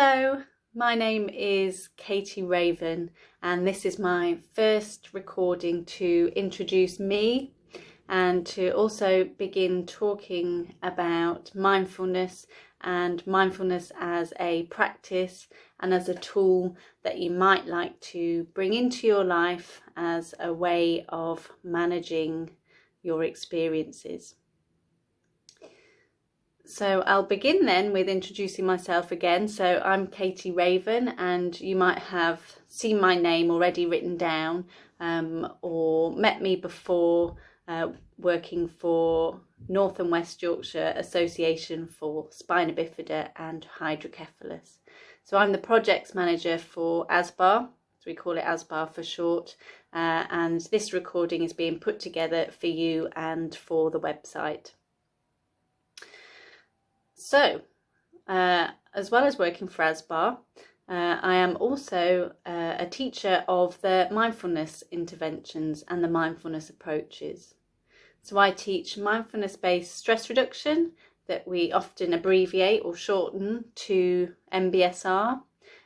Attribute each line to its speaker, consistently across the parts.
Speaker 1: Hello, my name is Katie Raven, and this is my first recording to introduce me and to also begin talking about mindfulness and mindfulness as a practice and as a tool that you might like to bring into your life as a way of managing your experiences. So I'll begin then with introducing myself again. So I'm Katie Raven, and you might have seen my name already written down or met me before working for North and West Yorkshire Association for Spina Bifida and Hydrocephalus. So I'm the projects manager for ASBAR, so we call it ASBAR for short, and this recording is being put together for you and for the website. So, as well as working for ASBAR, I am also a teacher of the mindfulness interventions and the mindfulness approaches. So I teach mindfulness-based stress reduction, that we often abbreviate or shorten to MBSR,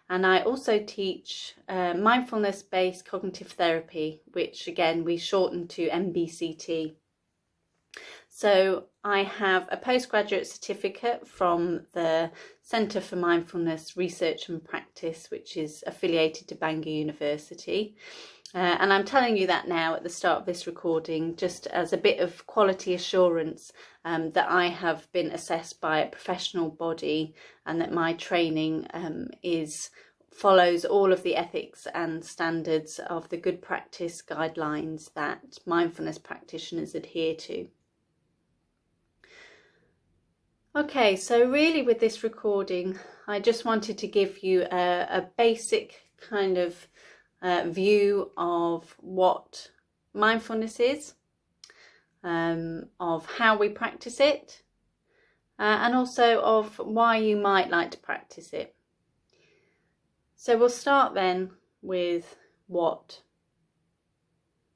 Speaker 1: and I also teach mindfulness-based cognitive therapy, which again we shorten to MBCT. So I have a postgraduate certificate from the Centre for Mindfulness Research and Practice, which is affiliated to Bangor University. And I'm telling you that now at the start of this recording, just as a bit of quality assurance that I have been assessed by a professional body and that my training follows all of the ethics and standards of the good practice guidelines that mindfulness practitioners adhere to. Okay, so really with this recording, I just wanted to give you a basic kind of view of what mindfulness is, of how we practice it, and also of why you might like to practice it. So we'll start then with what.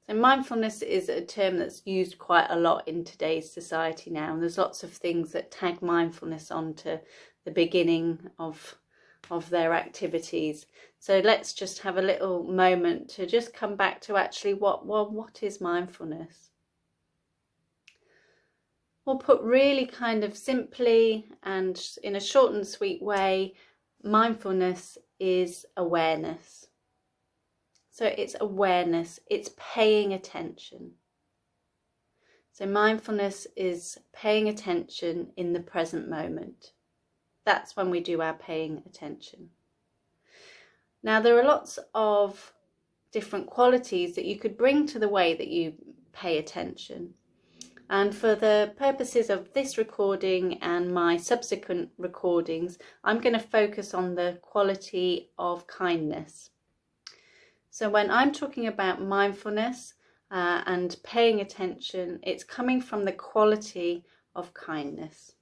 Speaker 1: So mindfulness is a term that's used quite a lot in today's society now, and there's lots of things that tag mindfulness onto the beginning of their activities. So let's just have a little moment to just come back to actually what is mindfulness? Or put really kind of simply and in a short and sweet way, mindfulness is awareness. So it's awareness, it's paying attention. So mindfulness is paying attention in the present moment. That's when we do our paying attention. Now there are lots of different qualities that you could bring to the way that you pay attention. And for the purposes of this recording and my subsequent recordings, I'm going to focus on the quality of kindness. So when I'm talking about mindfulness and paying attention, it's coming from the quality of kindness.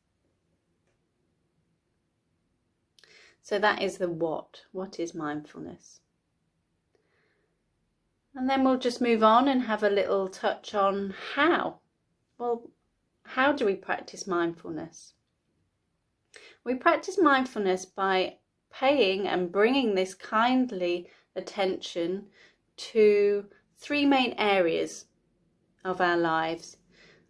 Speaker 1: So that is the what. What is mindfulness? And then we'll just move on and have a little touch on how. Well, how do we practice mindfulness? We practice mindfulness by paying and bringing this kindly attention to three main areas of our lives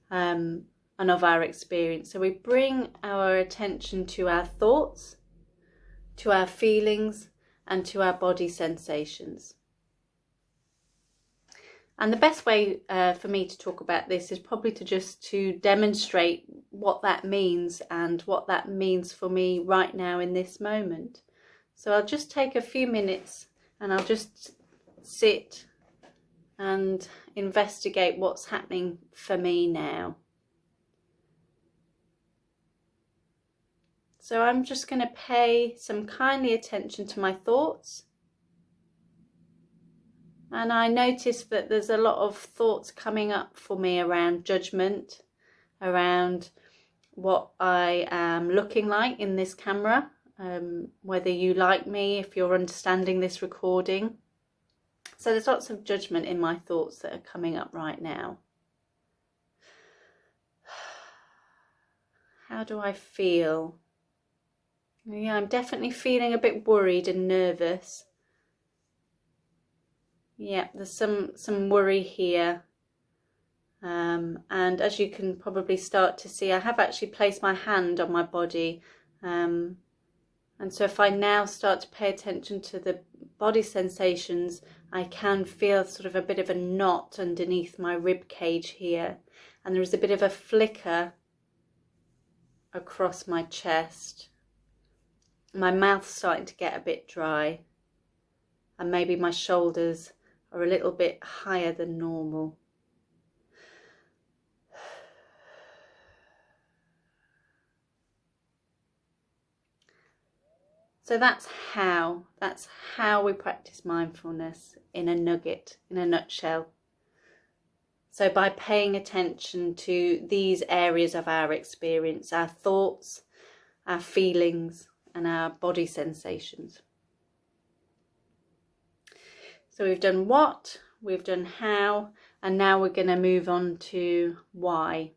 Speaker 1: and of our experience. So we bring our attention to our thoughts, to our feelings, and to our body sensations. And the best way for me to talk about this is probably to demonstrate what that means and what that means for me right now in this moment. So I'll just take a few minutes and I'll just sit and investigate what's happening for me now. So I'm just going to pay some kindly attention to my thoughts. And I notice that there's a lot of thoughts coming up for me around judgment, around what I am looking like in this camera, whether you like me, if you're understanding this recording. So there's lots of judgment in my thoughts that are coming up right now. How do I feel? Yeah, I'm definitely feeling a bit worried and nervous. Yeah, there's some worry here. And as you can probably start to see, I have actually placed my hand on my body. And so if I now start to pay attention to the body sensations, I can feel sort of a bit of a knot underneath my rib cage here. And there is a bit of a flicker across my chest. My mouth's starting to get a bit dry. And maybe my shoulders are a little bit higher than normal. So that's how we practice mindfulness in a nugget, in a nutshell. So by paying attention to these areas of our experience, our thoughts, our feelings, and our body sensations. So we've done what, we've done how, and now we're going to move on to why.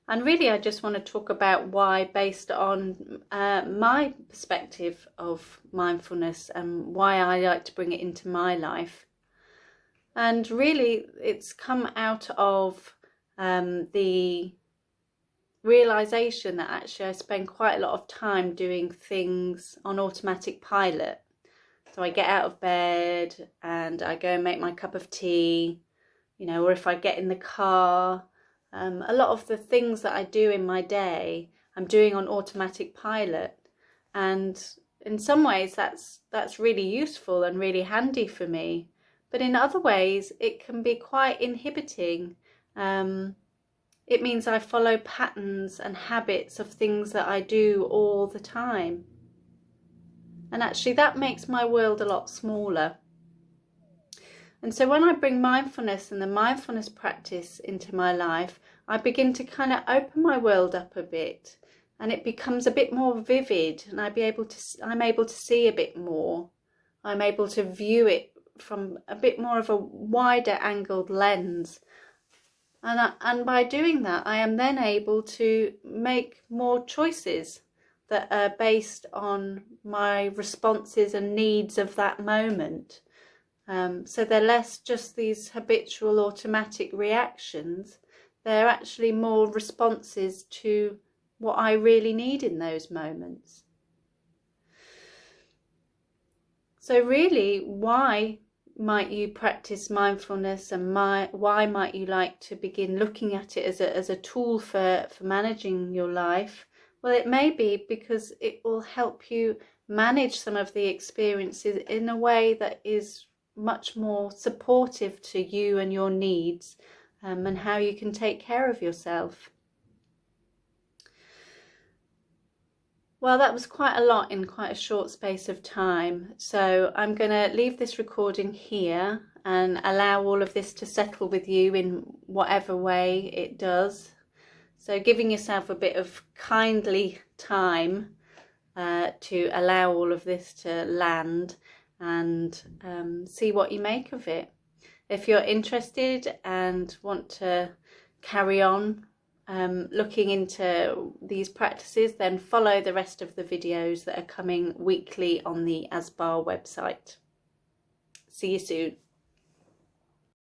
Speaker 1: And really I just want to talk about why based on my perspective of mindfulness and why I like to bring it into my life. And really it's come out of the realisation that actually I spend quite a lot of time doing things on automatic pilot. So I get out of bed and I go and make my cup of tea, you know, or if I get in the car, a lot of the things that I do in my day, I'm doing on automatic pilot. And in some ways that's really useful and really handy for me. But in other ways, it can be quite inhibiting. It means I follow patterns and habits of things that I do all the time. And actually that makes my world a lot smaller. And so when I bring mindfulness and the mindfulness practice into my life, I begin to kind of open my world up a bit, and it becomes a bit more vivid, and I'm able to see a bit more. I'm able to view it from a bit more of a wider angled lens. And by doing that, I am then able to make more choices that are based on my responses and needs of that moment. So they're less just these habitual automatic reactions. They're actually more responses to what I really need in those moments. So really, why might you practice mindfulness, and why might you like to begin looking at it as a tool for managing your life? Well, it may be because it will help you manage some of the experiences in a way that is much more supportive to you and your needs, and how you can take care of yourself. Well, that was quite a lot in quite a short space of time, so I'm going to leave this recording here and allow all of this to settle with you in whatever way it does. So giving yourself a bit of kindly time to allow all of this to land, and see what you make of it. If you're interested and want to carry on looking into these practices, then follow the rest of the videos that are coming weekly on the ASBAR website. See you soon.